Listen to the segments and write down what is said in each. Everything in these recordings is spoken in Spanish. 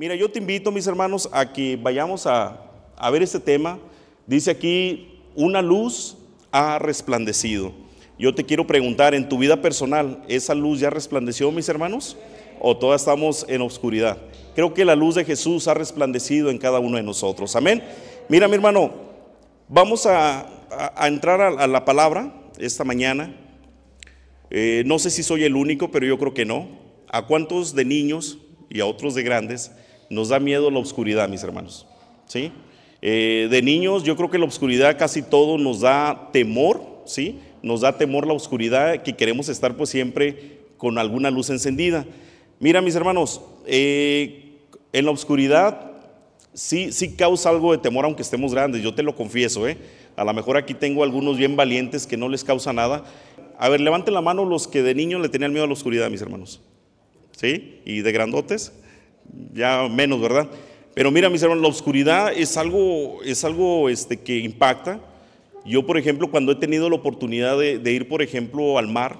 Mira, yo te invito, mis hermanos, a que vayamos a ver este tema. Dice aquí, una luz ha resplandecido. Yo te quiero preguntar, en tu vida personal, ¿esa luz ya resplandeció, mis hermanos? ¿O todavía estamos en oscuridad? Creo que la luz de Jesús ha resplandecido en cada uno de nosotros. Amén. Mira, mi hermano, vamos a entrar a la palabra esta mañana. No sé si soy el único, pero yo creo que no. ¿A cuántos de niños y a otros de grandes nos da miedo la oscuridad, mis hermanos? ¿Sí? De niños yo creo que la oscuridad casi todo nos da temor, ¿sí? Nos da temor la oscuridad, que queremos estar pues siempre con alguna luz encendida. Mira, mis hermanos, en la oscuridad sí causa algo de temor, aunque estemos grandes, yo te lo confieso, A lo mejor aquí tengo algunos bien valientes que no les causa nada. A ver, levanten la mano los que de niños le tenían miedo a la oscuridad, mis hermanos. ¿Sí? Y de grandotes, ya menos, ¿verdad? Pero mira, mis hermanos, la oscuridad es algo que impacta. Yo, por ejemplo, cuando he tenido la oportunidad de ir, por ejemplo, al mar,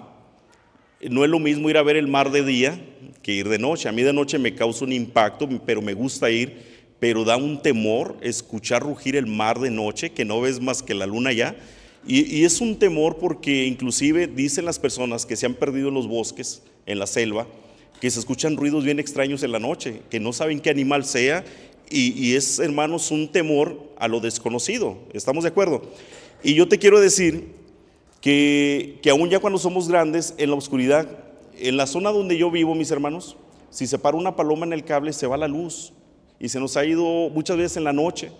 no es lo mismo ir a ver el mar de día que ir de noche. A mí de noche me causa un impacto, pero me gusta ir, pero da un temor escuchar rugir el mar de noche, que no ves más que la luna ya. Y es un temor porque inclusive dicen las personas que se han perdido en los bosques, en la selva, que se escuchan ruidos bien extraños en la noche, que no saben qué animal sea, y es, hermanos, un temor a lo desconocido. ¿Estamos de acuerdo? Y yo te quiero decir que aún ya cuando somos grandes, en la oscuridad, en la zona donde yo vivo, mis hermanos, si se para una paloma en el cable, se va la luz, y se nos ha ido muchas veces en la noche.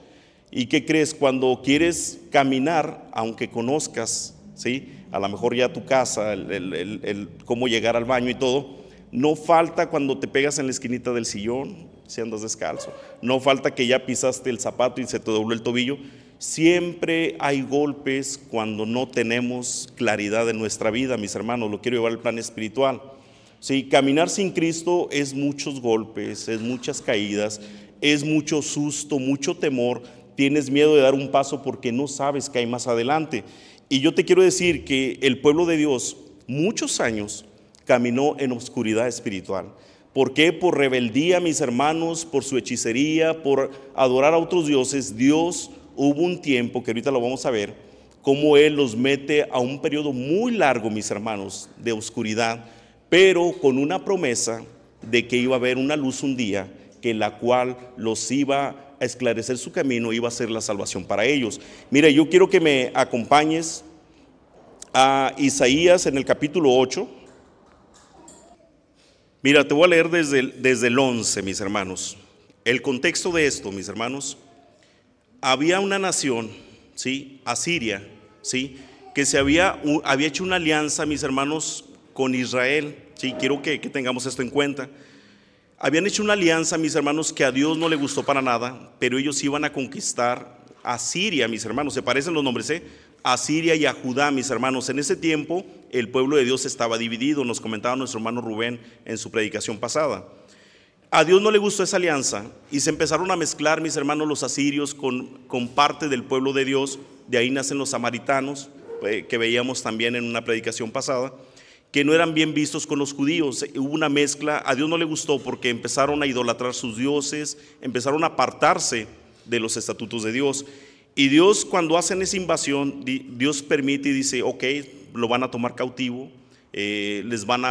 ¿Y qué crees? Cuando quieres caminar, aunque conozcas, ¿sí?, a lo mejor ya tu casa, cómo llegar al baño y todo, no falta cuando te pegas en la esquinita del sillón, si andas descalzo, no falta que ya pisaste el zapato y se te dobló el tobillo. Siempre hay golpes cuando no tenemos claridad en nuestra vida, mis hermanos. Lo quiero llevar al plan espiritual. Sí, caminar sin Cristo es muchos golpes, es muchas caídas, es mucho susto, mucho temor. Tienes miedo de dar un paso porque no sabes qué hay más adelante. Y yo te quiero decir que el pueblo de Dios muchos años caminó en oscuridad espiritual. ¿Por qué? Por rebeldía, mis hermanos, por su hechicería, por adorar a otros dioses. Dios, hubo un tiempo, que ahorita lo vamos a ver, cómo Él los mete a un periodo muy largo, mis hermanos, de oscuridad, pero con una promesa de que iba a haber una luz un día, que la cual los iba a esclarecer su camino, iba a ser la salvación para ellos. Mira, yo quiero que me acompañes a Isaías en el capítulo 8. Mira, te voy a leer desde el 11, mis hermanos. El contexto de esto, mis hermanos, había una nación, ¿sí?, Asiria, ¿sí?, que se había hecho una alianza, mis hermanos, con Israel. Sí, quiero que tengamos esto en cuenta. Habían hecho una alianza, mis hermanos, que a Dios no le gustó para nada, pero ellos iban a conquistar a Siria, mis hermanos. Se parecen los nombres, a Siria y a Judá, mis hermanos. En ese tiempo el pueblo de Dios estaba dividido, nos comentaba nuestro hermano Rubén en su predicación pasada. A Dios no le gustó esa alianza y se empezaron a mezclar, mis hermanos, los asirios con parte del pueblo de Dios. De ahí nacen los samaritanos, que veíamos también en una predicación pasada, que no eran bien vistos con los judíos. Hubo una mezcla. A Dios no le gustó porque empezaron a idolatrar sus dioses, empezaron a apartarse de los estatutos de Dios. Y Dios, cuando hacen esa invasión, Dios permite y dice, ok, lo van a tomar cautivo, los van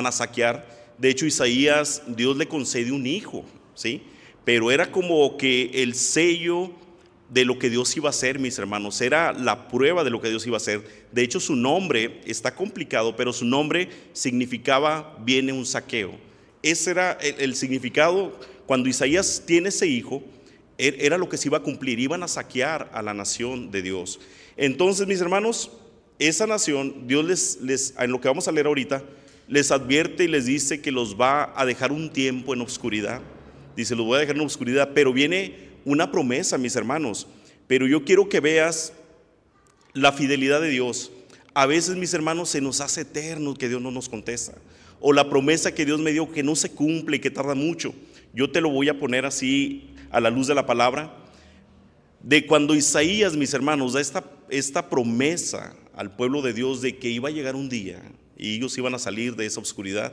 a saquear. De hecho, Isaías, Dios le concede un hijo, ¿sí? Pero era como que el sello de lo que Dios iba a hacer, mis hermanos. Era la prueba de lo que Dios iba a hacer. De hecho, su nombre está complicado, pero su nombre significaba viene un saqueo. Ese era el significado. Cuando Isaías tiene ese hijo, era lo que se iba a cumplir. Iban a saquear a la nación de Dios. Entonces, mis hermanos, esa nación, Dios en lo que vamos a leer ahorita, les advierte y les dice que los va a dejar un tiempo en oscuridad. Dice, los voy a dejar en oscuridad, pero viene una promesa, mis hermanos. Pero yo quiero que veas la fidelidad de Dios. A veces, mis hermanos, se nos hace eterno que Dios no nos contesta, o la promesa que Dios me dio que no se cumple y que tarda mucho. Yo te lo voy a poner así a la luz de la palabra, de cuando Isaías, mis hermanos, da esta promesa al pueblo de Dios de que iba a llegar un día y ellos iban a salir de esa oscuridad.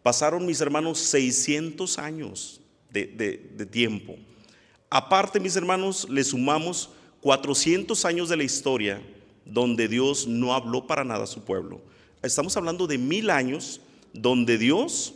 Pasaron, mis hermanos, 600 años de tiempo. Aparte, mis hermanos, le sumamos 400 años de la historia donde Dios no habló para nada a su pueblo. Estamos hablando de 1000 años donde Dios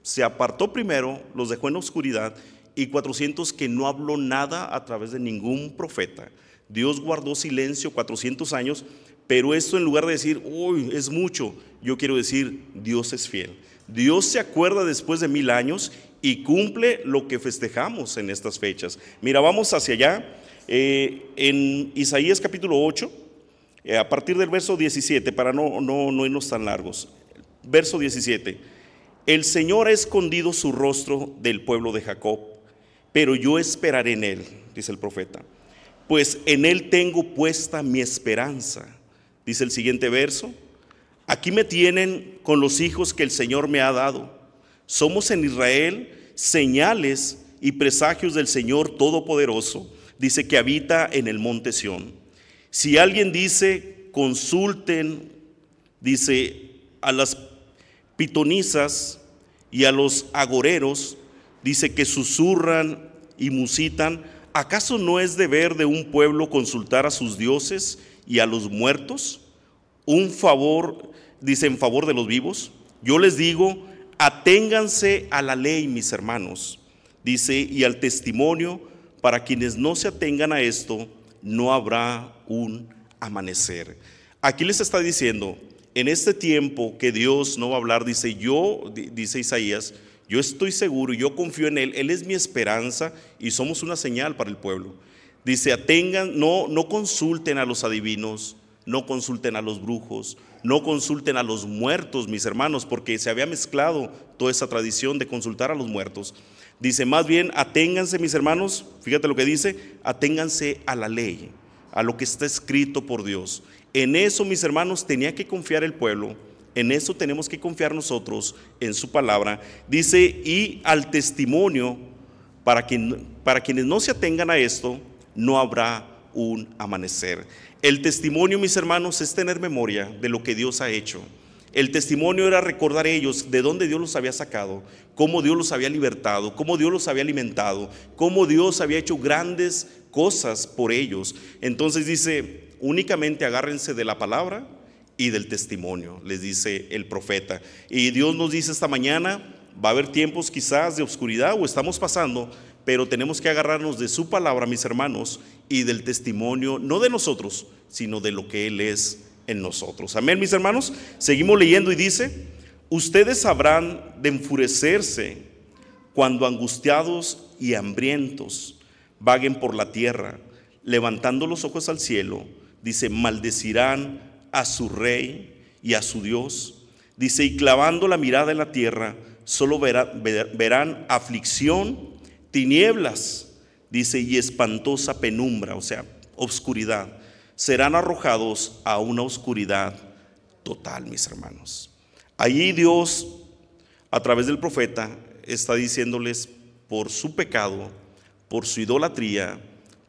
se apartó primero, los dejó en oscuridad, y 400 que no habló nada a través de ningún profeta. Dios guardó silencio 400 años, pero esto, en lugar de decir, uy, es mucho, yo quiero decir, Dios es fiel. Dios se acuerda después de 1000 años y cumple lo que festejamos en estas fechas. Mira, vamos hacia allá, en Isaías capítulo 8, a partir del verso 17, para no irnos tan largos. Verso 17: el Señor ha escondido su rostro del pueblo de Jacob, pero yo esperaré en él, dice el profeta, pues en él tengo puesta mi esperanza. Dice el siguiente verso: aquí me tienen con los hijos que el Señor me ha dado. Somos en Israel señales y presagios del Señor Todopoderoso, dice, que habita en el monte Sión. Si alguien dice, consulten, dice, a las pitonisas y a los agoreros, dice, que susurran y musitan, ¿acaso no es deber de un pueblo consultar a sus dioses y a los muertos? Un favor, dice, en favor de los vivos. Yo les digo, aténganse a la ley, mis hermanos, dice, y al testimonio. Para quienes no se atengan a esto, no habrá un amanecer. Aquí les está diciendo, en este tiempo que Dios no va a hablar, dice, dice Isaías, yo estoy seguro, yo confío en él es mi esperanza y somos una señal para el pueblo. Dice, atengan, no consulten a los adivinos, no consulten a los brujos, no consulten a los muertos, mis hermanos, porque se había mezclado toda esa tradición de consultar a los muertos. Dice, más bien, aténganse, mis hermanos, fíjate lo que dice, aténganse a la ley, a lo que está escrito por Dios. En eso, mis hermanos, tenía que confiar el pueblo, en eso tenemos que confiar nosotros, en su palabra. Dice, y al testimonio, para quienes no se atengan a esto, no habrá un amanecer. El testimonio, mis hermanos, es tener memoria de lo que Dios ha hecho. El testimonio era recordar ellos de dónde Dios los había sacado, cómo Dios los había libertado, cómo Dios los había alimentado, cómo Dios había hecho grandes cosas por ellos. Entonces dice, únicamente agárrense de la palabra y del testimonio, les dice el profeta. Y Dios nos dice esta mañana, va a haber tiempos quizás de oscuridad o estamos pasando, pero tenemos que agarrarnos de su palabra, mis hermanos, y del testimonio, no de nosotros, sino de lo que Él es en nosotros. Amén, mis hermanos. Seguimos leyendo y dice, ustedes habrán de enfurecerse cuando angustiados y hambrientos vaguen por la tierra, levantando los ojos al cielo, dice, maldecirán a su rey y a su Dios, dice, y clavando la mirada en la tierra, solo verán aflicción, tinieblas, dice, y espantosa penumbra, o sea, oscuridad. Serán arrojados a una oscuridad total, mis hermanos. Allí Dios, a través del profeta, está diciéndoles, por su pecado, por su idolatría,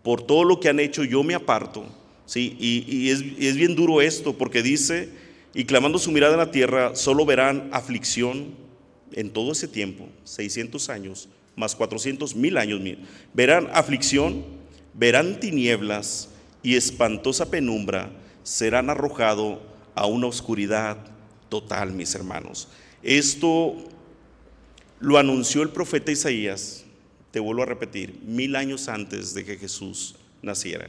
por todo lo que han hecho, yo me aparto. ¿Sí? Y es bien duro esto, porque dice, y clamando su mirada en la tierra, solo verán aflicción en todo ese tiempo, 600 años, más 400, 1000 años, verán aflicción, verán tinieblas y espantosa penumbra, serán arrojados a una oscuridad total, mis hermanos. Esto lo anunció el profeta Isaías, te vuelvo a repetir, 1000 años antes de que Jesús naciera.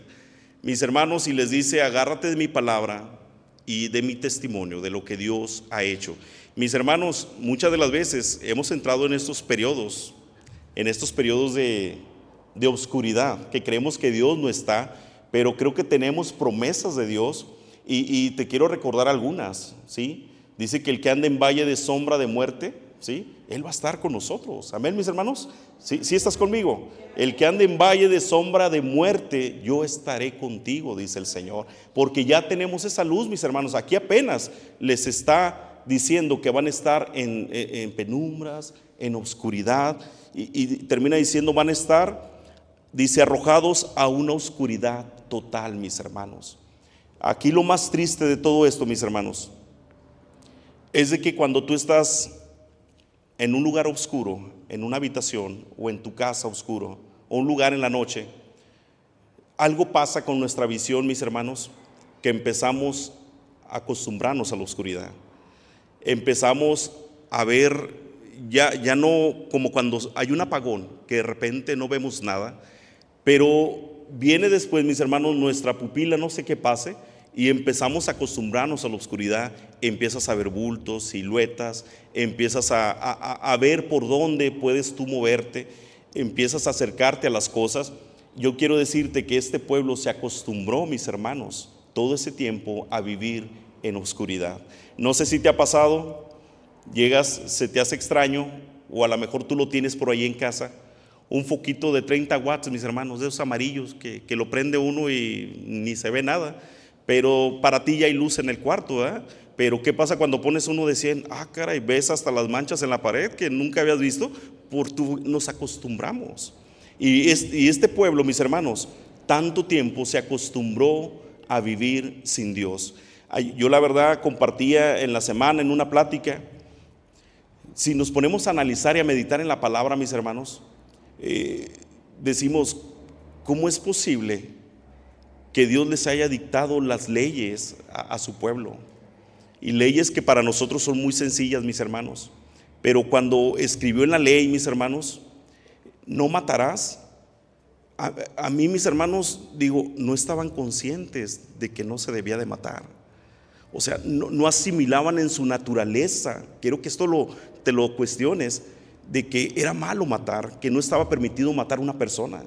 Mis hermanos, y les dice, agárrate de mi palabra y de mi testimonio, de lo que Dios ha hecho. Mis hermanos, muchas de las veces hemos entrado en estos periodos de oscuridad, que creemos que Dios no está, pero creo que tenemos promesas de Dios y te quiero recordar algunas, ¿sí? Dice que el que anda en valle de sombra de muerte, ¿sí? Él va a estar con nosotros. Amén, mis hermanos. ¿Sí estás conmigo? El que ande en valle de sombra de muerte, yo estaré contigo, dice el Señor. Porque ya tenemos esa luz, mis hermanos. Aquí apenas les está diciendo que van a estar en penumbras, en oscuridad. Y termina diciendo, van a estar, dice, arrojados a una oscuridad total, mis hermanos. Aquí lo más triste de todo esto, mis hermanos, es de que cuando tú estás en un lugar oscuro, en una habitación o en tu casa oscuro o un lugar en la noche, algo pasa con nuestra visión, mis hermanos, que empezamos a acostumbrarnos a la oscuridad. Empezamos a ver, ya no como cuando hay un apagón, que de repente no vemos nada, pero viene después, mis hermanos, nuestra pupila, no sé qué pase, y empezamos a acostumbrarnos a la oscuridad. Empiezas a ver bultos, siluetas, empiezas a ver por dónde puedes tú moverte, empiezas a acercarte a las cosas. Yo quiero decirte que este pueblo se acostumbró, mis hermanos, todo ese tiempo a vivir en oscuridad. No sé si te ha pasado, llegas, se te hace extraño, o a lo mejor tú lo tienes por ahí en casa, un foquito de 30 watts, mis hermanos, de esos amarillos que lo prende uno y ni se ve nada, pero para ti ya hay luz en el cuarto, ¿verdad? Pero ¿qué pasa cuando pones uno de 100? Caray, ves hasta las manchas en la pared que nunca habías visto. Nos acostumbramos. Y este pueblo, mis hermanos, tanto tiempo se acostumbró a vivir sin Dios. Yo la verdad compartía en la semana en una plática, si nos ponemos a analizar y a meditar en la palabra, mis hermanos, decimos, ¿cómo es posible que Dios les haya dictado las leyes a su pueblo? Y leyes que para nosotros son muy sencillas, mis hermanos, pero cuando escribió en la ley, mis hermanos, no matarás, a mí, mis hermanos, digo, no estaban conscientes de que no se debía de matar. O sea, no asimilaban en su naturaleza. Quiero que esto te lo cuestiones, de que era malo matar, que no estaba permitido matar a una persona.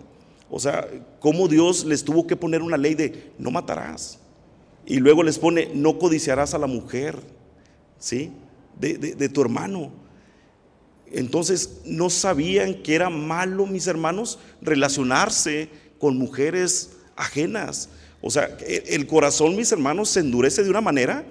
O sea, cómo Dios les tuvo que poner una ley de no matarás, y luego les pone no codiciarás a la mujer, ¿sí? de tu hermano. Entonces no sabían que era malo, mis hermanos, relacionarse con mujeres ajenas. O sea, el corazón, mis hermanos, se endurece de una manera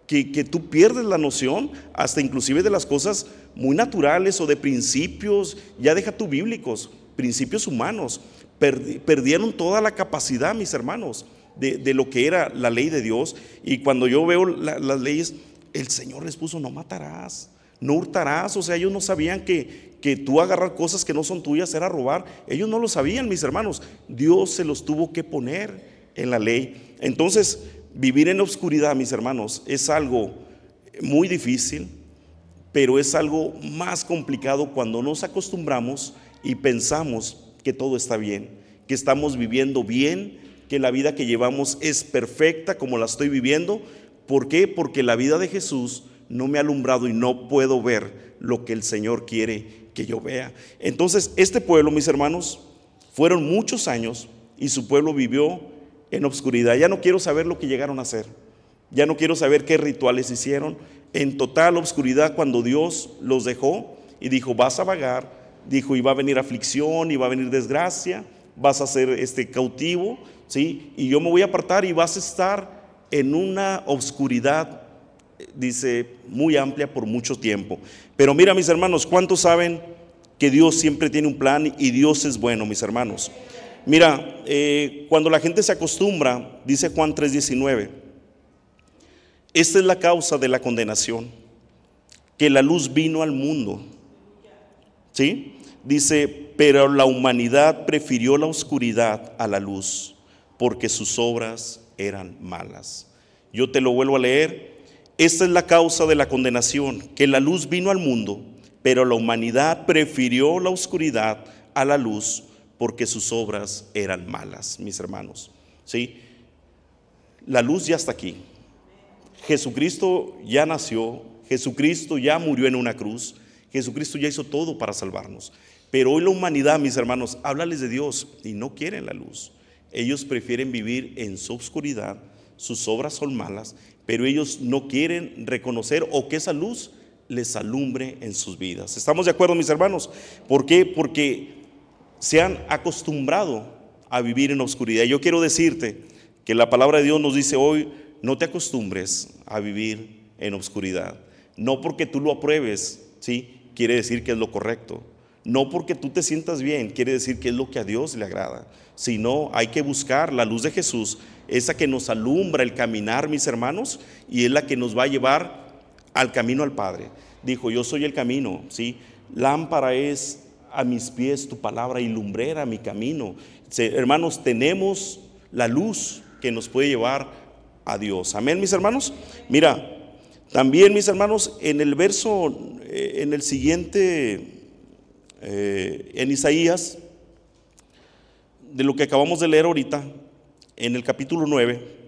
que tú pierdes la noción, hasta inclusive de las cosas muy naturales o de principios, ya deja tú bíblicos, principios humanos. Perdieron toda la capacidad, mis hermanos, de lo que era la ley de Dios. Y cuando yo veo las leyes, el Señor les puso no matarás, no hurtarás. O sea, ellos no sabían que tú agarrar cosas que no son tuyas era robar. Ellos no lo sabían, mis hermanos. Dios se los tuvo que poner en la ley. Entonces, vivir en la oscuridad, mis hermanos, es algo muy difícil, pero es algo más complicado cuando nos acostumbramos y pensamos que todo está bien, que estamos viviendo bien, que la vida que llevamos es perfecta como la estoy viviendo. ¿Por qué? Porque la vida de Jesús no me ha alumbrado y no puedo ver lo que el Señor quiere que yo vea. Entonces, este pueblo, mis hermanos, fueron muchos años y su pueblo vivió en obscuridad. Ya no quiero saber lo que llegaron a hacer, ya no quiero saber qué rituales hicieron. En total obscuridad, cuando Dios los dejó y dijo, vas a vagar, dijo, y va a venir aflicción, y va a venir desgracia, vas a ser cautivo, ¿sí? Y yo me voy a apartar y vas a estar en una obscuridad, dice, muy amplia por mucho tiempo. Pero mira, mis hermanos, ¿cuántos saben que Dios siempre tiene un plan y Dios es bueno, mis hermanos? Mira, cuando la gente se acostumbra, dice Juan 3:19, esta es la causa de la condenación, que la luz vino al mundo, ¿sí? Dice, pero la humanidad prefirió la oscuridad a la luz, porque sus obras eran malas. Yo te lo vuelvo a leer. Esta es la causa de la condenación, que la luz vino al mundo, pero la humanidad prefirió la oscuridad a la luz, porque sus obras eran malas, mis hermanos, ¿sí? La luz ya está aquí. Jesucristo ya nació, Jesucristo ya murió en una cruz, Jesucristo ya hizo todo para salvarnos. Pero hoy la humanidad, mis hermanos, háblales de Dios y no quieren la luz. Ellos prefieren vivir en su oscuridad, sus obras son malas, pero ellos no quieren reconocer o que esa luz les alumbre en sus vidas. ¿Estamos de acuerdo, mis hermanos? ¿Por qué? Porque se han acostumbrado a vivir en la oscuridad. Yo quiero decirte que la palabra de Dios nos dice hoy, no te acostumbres a vivir en oscuridad. No porque tú lo apruebes, ¿sí? Quiere decir que es lo correcto. No porque tú te sientas bien, quiere decir que es lo que a Dios le agrada. Sino hay que buscar la luz de Jesús, esa que nos alumbra el caminar, mis hermanos, y es la que nos va a llevar al camino al Padre. Dijo, yo soy el camino, ¿sí? Lámpara es a mis pies tu palabra y lumbrera a mi camino. Hermanos, tenemos la luz que nos puede llevar a Dios. Amén, mis hermanos. Mira, también, mis hermanos, en el verso, en el siguiente, en Isaías, de lo que acabamos de leer ahorita, en el capítulo 9,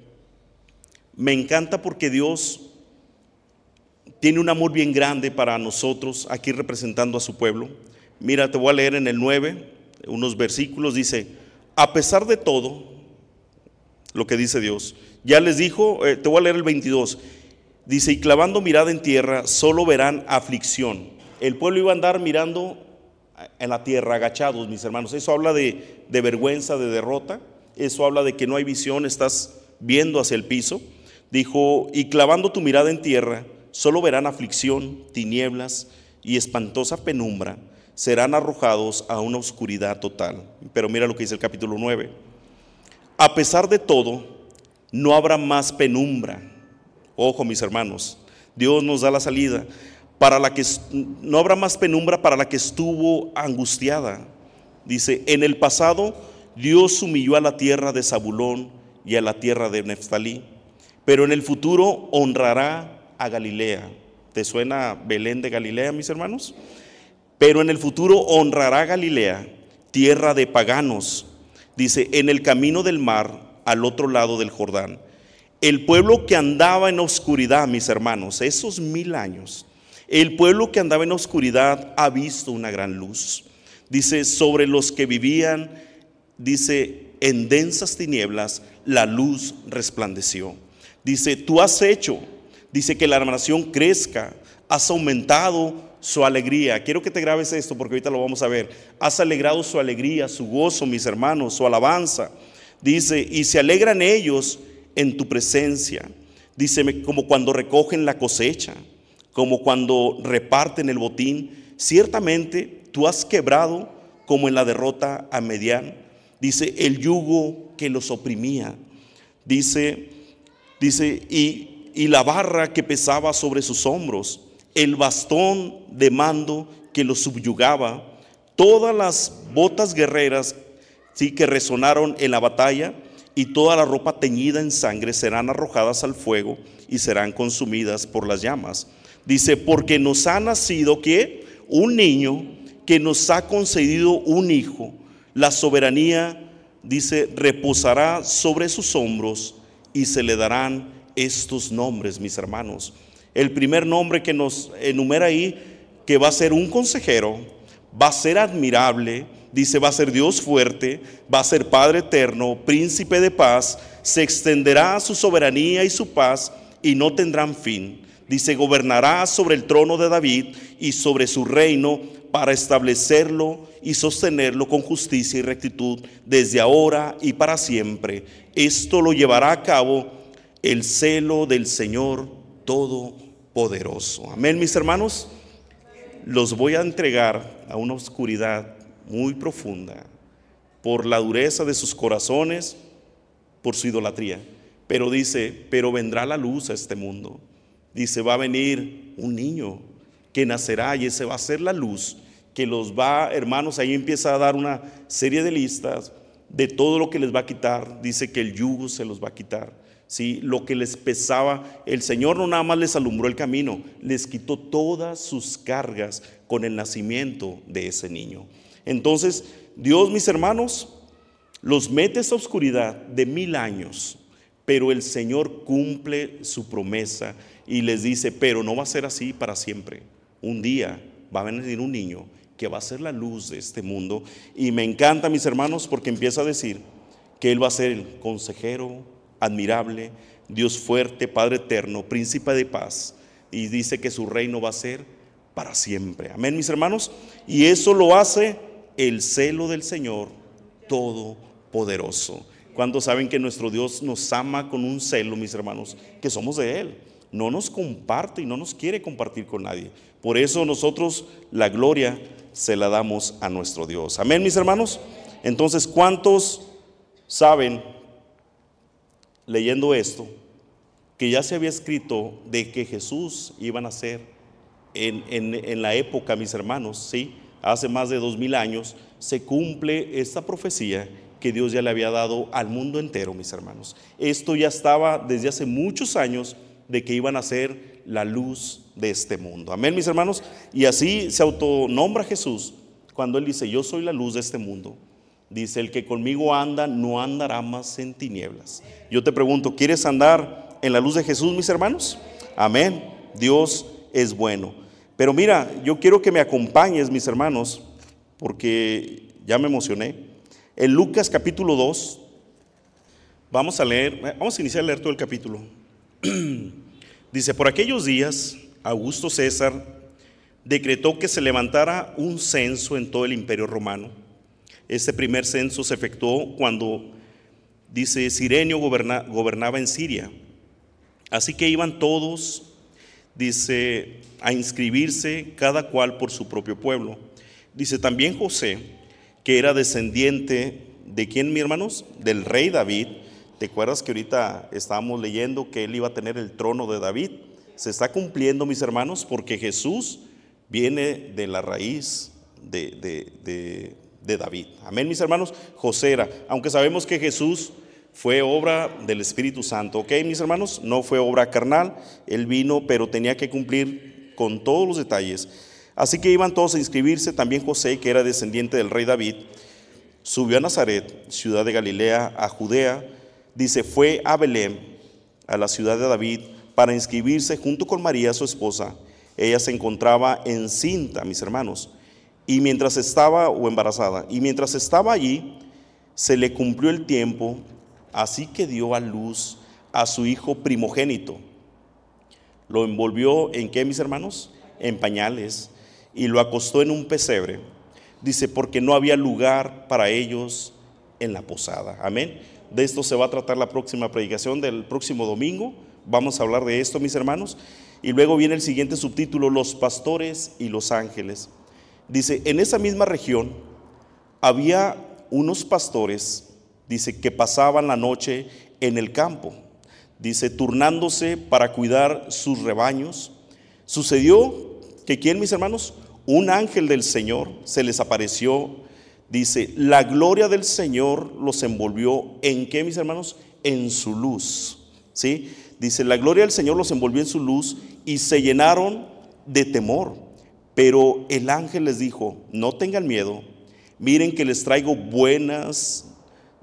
me encanta porque Dios tiene un amor bien grande para nosotros, aquí representando a su pueblo. Mira, te voy a leer en el 9, unos versículos, dice: a pesar de todo, lo que dice Dios, ya les dijo, te voy a leer el 22, dice: y clavando mirada en tierra, solo verán aflicción. El pueblo iba a andar mirando en la tierra, agachados, mis hermanos. Eso habla de vergüenza, de derrota. Eso habla de que no hay visión, estás viendo hacia el piso. Dijo: y clavando tu mirada en tierra, solo verán aflicción, tinieblas y espantosa penumbra. Serán arrojados a una oscuridad total. Pero mira lo que dice el capítulo 9. A pesar de todo, no habrá más penumbra. Ojo, mis hermanos, Dios nos da la salida. No habrá más penumbra para la que estuvo angustiada. Dice: en el pasado Dios humilló a la tierra de Zabulón y a la tierra de Neftalí, pero en el futuro honrará a Galilea. ¿Te suena Belén de Galilea, mis hermanos? Pero en el futuro honrará a Galilea, tierra de paganos. Dice: en el camino del mar, al otro lado del Jordán. El pueblo que andaba en oscuridad, mis hermanos, esos 1000 años, el pueblo que andaba en oscuridad ha visto una gran luz. Dice: sobre los que vivían, dice, en densas tinieblas, la luz resplandeció. Dice: tú has hecho, dice, que la nación crezca, has aumentado su alegría. Quiero que te grabes esto porque ahorita lo vamos a ver. Has alegrado su alegría, su gozo, mis hermanos, su alabanza. Dice: y se alegran ellos en tu presencia. Dice: como cuando recogen la cosecha, como cuando reparten el botín. Ciertamente tú has quebrado, como en la derrota a Medián, dice, el yugo que los oprimía. Dice, y la barra que pesaba sobre sus hombros, el bastón de mando que los subyugaba, todas las botas guerreras, sí, que resonaron en la batalla, y toda la ropa teñida en sangre serán arrojadas al fuego y serán consumidas por las llamas. Dice: porque nos ha nacido, ¿qué? Un niño, que nos ha concedido un hijo. La soberanía, dice, reposará sobre sus hombros y se le darán estos nombres, mis hermanos. El primer nombre que nos enumera ahí, que va a ser un consejero, va a ser admirable, dice, va a ser Dios fuerte, va a ser Padre eterno, príncipe de paz. Se extenderá su soberanía y su paz y no tendrán fin. Dice: gobernará sobre el trono de David y sobre su reino, para establecerlo y sostenerlo con justicia y rectitud desde ahora y para siempre. Esto lo llevará a cabo el celo del Señor Todopoderoso. Amén, mis hermanos. Los voy a entregar a una oscuridad muy profunda por la dureza de sus corazones, por su idolatría. Pero dice: pero vendrá la luz a este mundo. Dice: va a venir un niño que nacerá y ese va a ser la luz que los va, hermanos, ahí empieza a dar una serie de listas de todo lo que les va a quitar. Dice que el yugo se los va a quitar, ¿sí? Lo que les pesaba, el Señor no nada más les alumbró el camino, les quitó todas sus cargas con el nacimiento de ese niño. Entonces Dios, mis hermanos, los mete a esa oscuridad de 1000 años, pero el Señor cumple su promesa y les dice: pero no va a ser así para siempre. Un día va a venir un niño que va a ser la luz de este mundo. Y me encanta, mis hermanos, porque empieza a decir que Él va a ser el consejero admirable, Dios fuerte, Padre eterno, príncipe de paz. Y dice que su reino va a ser para siempre. Amén, mis hermanos. Y eso lo hace el celo del Señor Todopoderoso. ¿Cuántos saben que nuestro Dios nos ama con un celo, mis hermanos? Que somos de Él. No nos comparte y no nos quiere compartir con nadie. Por eso nosotros la gloria se la damos a nuestro Dios. Amén, mis hermanos. Entonces, ¿cuántos saben, leyendo esto, que ya se había escrito de que Jesús iba a nacer en la época, mis hermanos, ¿sí? Hace más de 2000 años, se cumple esta profecía que Dios ya le había dado al mundo entero, mis hermanos. Esto ya estaba desde hace muchos años, de que iban a ser la luz de este mundo. Amén, mis hermanos. Y así se autonombra Jesús cuando Él dice: yo soy la luz de este mundo. Dice: el que conmigo anda no andará más en tinieblas. Yo te pregunto, ¿quieres andar en la luz de Jesús, mis hermanos? Amén. Dios es bueno. Pero mira, yo quiero que me acompañes, mis hermanos, porque ya me emocioné. En Lucas capítulo 2, vamos a iniciar a leer todo el capítulo. Dice: por aquellos días, Augusto César decretó que se levantara un censo en todo el imperio romano. Este primer censo se efectuó cuando, dice, Cirenio gobernaba en Siria. Así que iban todos, dice, a inscribirse, cada cual por su propio pueblo. Dice: también José, que era descendiente de ¿quién, mis hermanos? Del rey David. ¿Te acuerdas que ahorita estábamos leyendo que él iba a tener el trono de David? Se está cumpliendo, mis hermanos, porque Jesús viene de la raíz de David. Amén, mis hermanos. José era, aunque sabemos que Jesús fue obra del Espíritu Santo, ¿ok, mis hermanos? No fue obra carnal, él vino, pero tenía que cumplir con todos los detalles. Así que iban todos a inscribirse. También José, que era descendiente del rey David, subió a Nazaret, ciudad de Galilea, a Judea. Dice: fue a Belén, a la ciudad de David, para inscribirse junto con María, su esposa. Ella se encontraba encinta, mis hermanos, y mientras estaba, o embarazada, y mientras estaba allí, se le cumplió el tiempo, así que dio a luz a su hijo primogénito. Lo envolvió ¿en qué, mis hermanos? En pañales, y lo acostó en un pesebre. Dice: porque no había lugar para ellos en la posada. Amén. De esto se va a tratar la próxima predicación del próximo domingo. Vamos a hablar de esto, mis hermanos. Y luego viene el siguiente subtítulo: los pastores y los ángeles. Dice: en esa misma región había unos pastores, dice, que pasaban la noche en el campo, dice, turnándose para cuidar sus rebaños. Sucedió que, ¿quién, mis hermanos? Un ángel del Señor se les apareció. Dice: la gloria del Señor los envolvió ¿en qué, mis hermanos? En su luz. ¿Sí? Dice: la gloria del Señor los envolvió en su luz y se llenaron de temor. Pero el ángel les dijo: no tengan miedo, miren que les traigo buenas,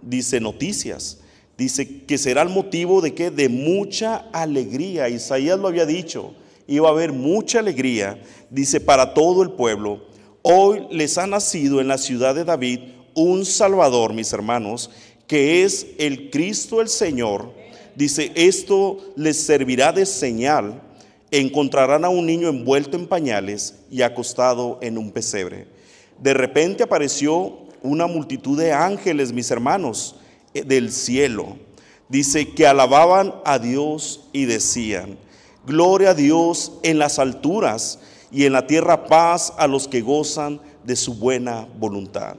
dice, noticias. Dice que será el motivo de ¿qué? De mucha alegría. Isaías lo había dicho, iba a haber mucha alegría, dice, para todo el pueblo. Hoy les ha nacido en la ciudad de David un Salvador, mis hermanos, que es el Cristo el Señor. Dice: esto les servirá de señal. Encontrarán a un niño envuelto en pañales y acostado en un pesebre. De repente apareció una multitud de ángeles, mis hermanos, del cielo. Dice que alababan a Dios y decían: gloria a Dios en las alturas, y en la tierra paz a los que gozan de su buena voluntad.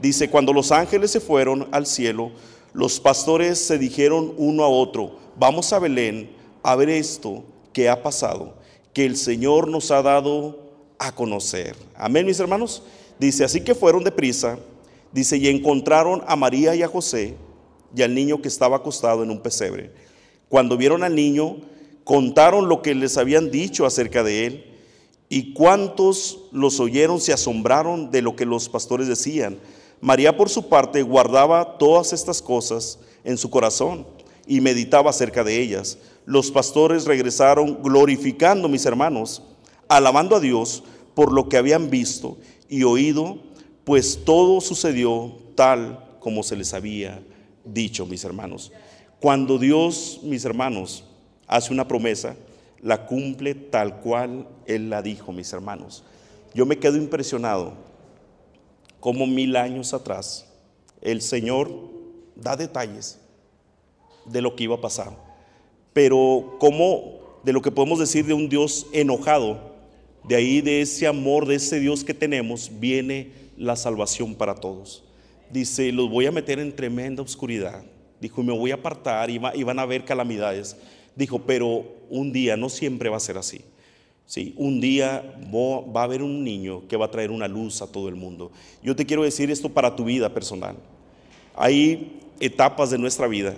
Dice: cuando los ángeles se fueron al cielo, los pastores se dijeron uno a otro: vamos a Belén a ver esto que ha pasado, que el Señor nos ha dado a conocer. Amén, mis hermanos. Dice: así que fueron deprisa, dice, y encontraron a María y a José y al niño que estaba acostado en un pesebre. Cuando vieron al niño, contaron lo que les habían dicho acerca de él. Y cuantos los oyeron se asombraron de lo que los pastores decían. María, por su parte, guardaba todas estas cosas en su corazón y meditaba acerca de ellas. Los pastores regresaron glorificando, mis hermanos, alabando a Dios por lo que habían visto y oído, pues todo sucedió tal como se les había dicho, mis hermanos. Cuando Dios, mis hermanos, hace una promesa, la cumple tal cual Él la dijo, mis hermanos. Yo me quedo impresionado como 1000 años atrás el Señor da detalles de lo que iba a pasar, pero como de lo que podemos decir de un Dios enojado, de ahí, de ese amor, de ese Dios que tenemos, viene la salvación para todos. Dice: los voy a meter en tremenda oscuridad, dijo, y me voy a apartar y van a haber calamidades. Dijo: pero un día, no siempre va a ser así. Sí, un día va a haber un niño que va a traer una luz a todo el mundo. Yo te quiero decir esto para tu vida personal. Hay etapas de nuestra vida,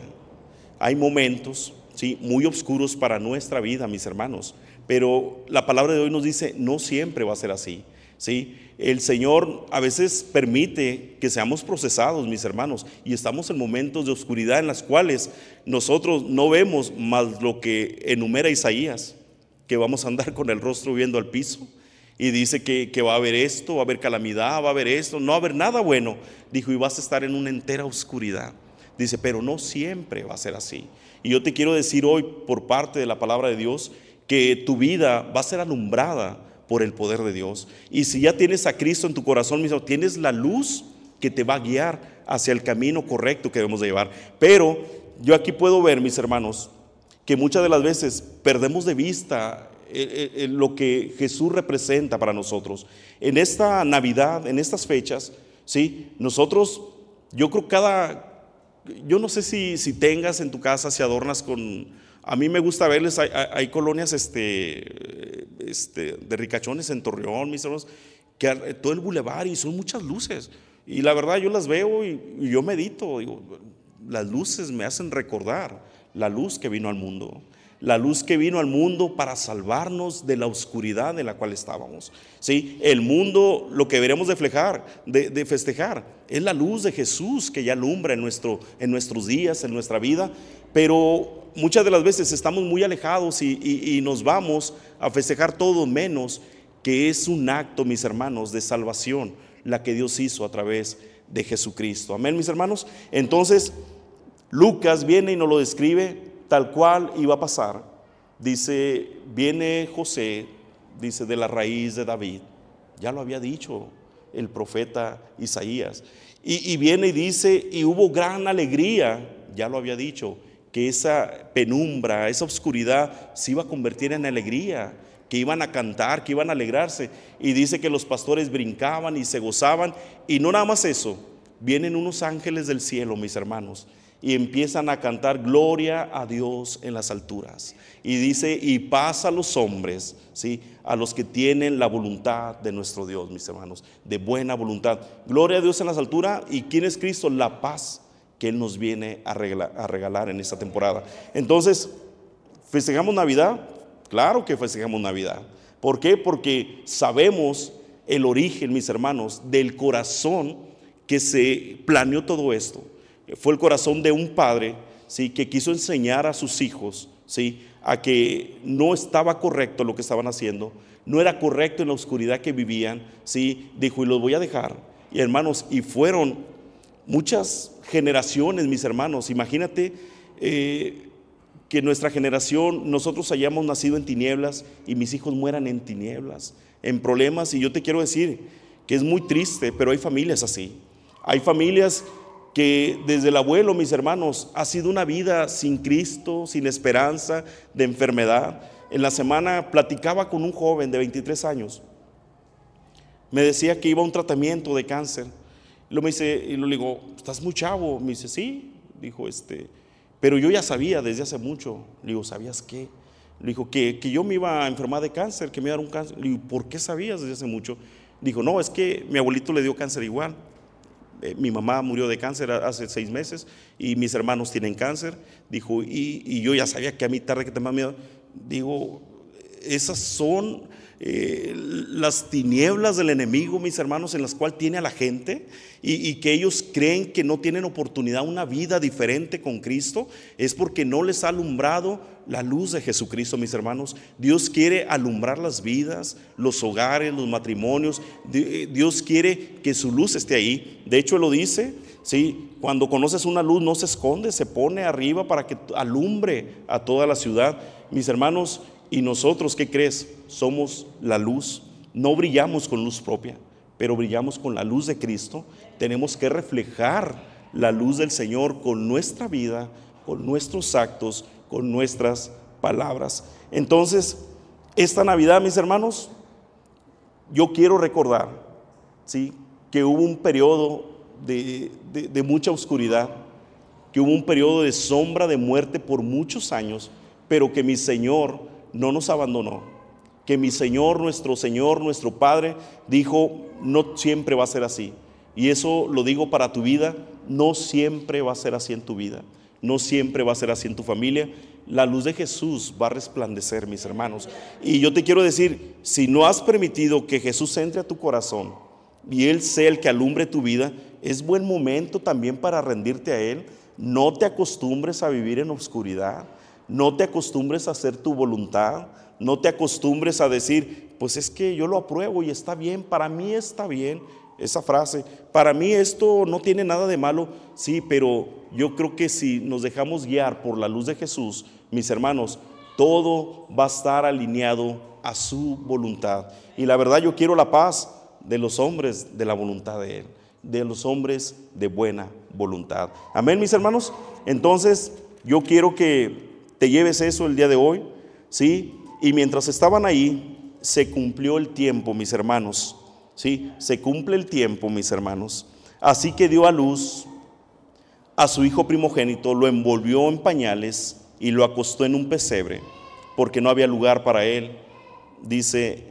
hay momentos, ¿sí?, muy oscuros para nuestra vida, mis hermanos. Pero la palabra de hoy nos dice, no siempre va a ser así, ¿sí? El Señor a veces permite que seamos procesados, mis hermanos, y estamos en momentos de oscuridad en las cuales nosotros no vemos más lo que enumera Isaías, que vamos a andar con el rostro viendo al piso. Y dice que va a haber esto, va a haber calamidad, va a haber esto, no va a haber nada bueno. Dijo, y vas a estar en una entera oscuridad. Dice, pero no siempre va a ser así. Y yo te quiero decir hoy, por parte de la palabra de Dios, que tu vida va a ser alumbrada por el poder de Dios. Y si ya tienes a Cristo en tu corazón, mis hermanos, tienes la luz que te va a guiar hacia el camino correcto que debemos de llevar. Pero yo aquí puedo ver, mis hermanos, que muchas de las veces perdemos de vista lo que Jesús representa para nosotros. En esta Navidad, en estas fechas, ¿sí?, nosotros, yo creo yo no sé si tengas en tu casa, si adornas con, a mí me gusta verles, hay colonias de ricachones en Torreón, mis hermanos, que todo el bulevar y son muchas luces. Y la verdad yo las veo y yo medito, digo, las luces me hacen recordar la luz que vino al mundo. La luz que vino al mundo para salvarnos de la oscuridad en la cual estábamos. ¿Sí? El mundo, lo que deberíamos de festejar, es la luz de Jesús que ya alumbra en nuestros días, en nuestra vida. Pero muchas de las veces estamos muy alejados y nos vamos a festejar todo menos que es un acto, mis hermanos, de salvación, la que Dios hizo a través de Jesucristo. Amén, mis hermanos. Entonces, Lucas viene y nos lo describe tal cual iba a pasar. Dice, viene José, dice, de la raíz de David. Ya lo había dicho el profeta Isaías. Y viene y dice, y hubo gran alegría, ya lo había dicho, que esa penumbra, esa oscuridad se iba a convertir en alegría, que iban a cantar, que iban a alegrarse. Y dice que los pastores brincaban y se gozaban. Y no nada más eso, vienen unos ángeles del cielo, mis hermanos, y empiezan a cantar gloria a Dios en las alturas. Y dice, y paz a los hombres, ¿sí?, a los que tienen la voluntad de nuestro Dios, mis hermanos, de buena voluntad. Gloria a Dios en las alturas. ¿Y quién es Cristo? La paz que Él nos viene a regalar en esta temporada. Entonces, ¿festejamos Navidad? Claro que festejamos Navidad. ¿Por qué? Porque sabemos el origen, mis hermanos, del corazón que se planeó todo esto. Fue el corazón de un padre, ¿sí?, que quiso enseñar a sus hijos, ¿sí?, a que no estaba correcto lo que estaban haciendo, no era correcto en la oscuridad que vivían, ¿sí? Dijo, y los voy a dejar. Y hermanos, y fueron muchas generaciones, mis hermanos. Imagínate que nuestra generación, nosotros hayamos nacido en tinieblas y mis hijos mueran en tinieblas, en problemas. Y yo te quiero decir que es muy triste, pero hay familias así. Hay familias que desde el abuelo, mis hermanos, ha sido una vida sin Cristo, sin esperanza, de enfermedad. En la semana platicaba con un joven de 23 años. Me decía que iba a un tratamiento de cáncer. Y luego me dice, y le digo, ¿estás muy chavo? Me dice, sí. Dijo, pero yo ya sabía desde hace mucho. Le digo, ¿sabías qué? Le dijo, que yo me iba a enfermar de cáncer, que me iba a dar un cáncer. Le digo, ¿por qué sabías desde hace mucho? Dijo, no, es que mi abuelito le dio cáncer igual. Mi mamá murió de cáncer hace 6 meses y mis hermanos tienen cáncer. Dijo, y yo ya sabía que a mí tarde que temprano me iba. Digo, esas son las tinieblas del enemigo, mis hermanos, en las cuales tiene a la gente y que ellos creen que no tienen oportunidad, una vida diferente con Cristo, es porque no les ha alumbrado la luz de Jesucristo, mis hermanos. Dios quiere alumbrar las vidas, los hogares, los matrimonios. Dios quiere que su luz esté ahí. De hecho, Él lo dice, ¿sí? Cuando conoces una luz no se esconde, se pone arriba para que alumbre a toda la ciudad. Mis hermanos, ¿y nosotros qué crees? Somos la luz. No brillamos con luz propia, pero brillamos con la luz de Cristo. Tenemos que reflejar la luz del Señor con nuestra vida, con nuestros actos, con nuestras palabras. Entonces, esta Navidad, mis hermanos, yo quiero recordar, ¿sí?, que hubo un periodo de mucha oscuridad, que hubo un periodo de sombra, de muerte por muchos años, pero que mi Señor no nos abandonó, que mi Señor, nuestro Padre, dijo, no siempre va a ser así. Y eso lo digo para tu vida, no siempre va a ser así en tu vida, no siempre va a ser así en tu familia. La luz de Jesús va a resplandecer, mis hermanos. Y yo te quiero decir, si no has permitido que Jesús entre a tu corazón y Él sea el que alumbre tu vida, es buen momento también para rendirte a Él. No te acostumbres a vivir en oscuridad, no te acostumbres a hacer tu voluntad, no te acostumbres a decir, pues es que yo lo apruebo y está bien, para mí está bien. Esa frase, para mí esto no tiene nada de malo, sí, pero yo creo que si nos dejamos guiar por la luz de Jesús, mis hermanos, todo va a estar alineado a su voluntad. Y la verdad, yo quiero la paz de los hombres de la voluntad de Él, de los hombres de buena voluntad. Amén, mis hermanos. Entonces, yo quiero que te lleves eso el día de hoy, ¿sí? Y mientras estaban ahí, se cumplió el tiempo, mis hermanos. Sí, se cumple el tiempo, mis hermanos. Así que dio a luz a su hijo primogénito, lo envolvió en pañales y lo acostó en un pesebre, porque no había lugar para él, dice,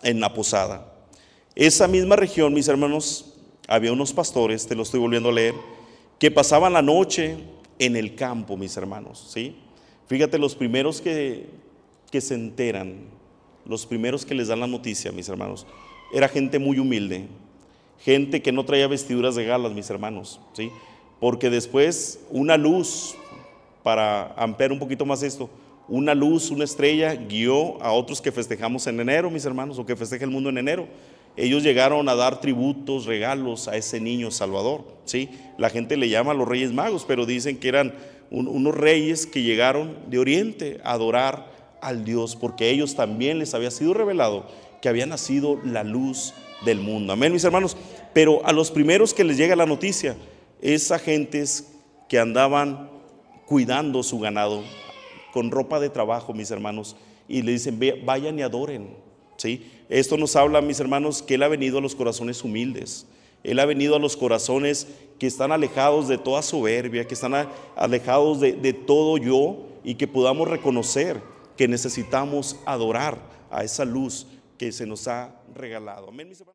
en la posada. Esa misma región, mis hermanos, había unos pastores, te lo estoy volviendo a leer, que pasaban la noche en el campo, mis hermanos, ¿sí? Fíjate, los primeros que se enteran, los primeros que les dan la noticia, mis hermanos, era gente muy humilde, gente que no traía vestiduras de galas, mis hermanos, ¿sí? Porque después una luz, para ampliar un poquito más esto, una luz, una estrella guió a otros que festejamos en enero, mis hermanos, o que festeja el mundo en enero. Ellos llegaron a dar tributos, regalos a ese niño Salvador, ¿sí? La gente le llama a los Reyes Magos, pero dicen que eran unos reyes que llegaron de Oriente a adorar al Dios, porque a ellos también les había sido revelado que había nacido la luz del mundo. Amén, mis hermanos. Pero a los primeros que les llega la noticia es a gentes que andaban cuidando su ganado con ropa de trabajo, mis hermanos, y le dicen, vayan y adoren, ¿sí? Esto nos habla, mis hermanos, que Él ha venido a los corazones humildes. Él ha venido a los corazones que están alejados de toda soberbia, que están alejados de todo yo, y que podamos reconocer que necesitamos adorar a esa luz que se nos ha regalado. Amén, mis hermanos.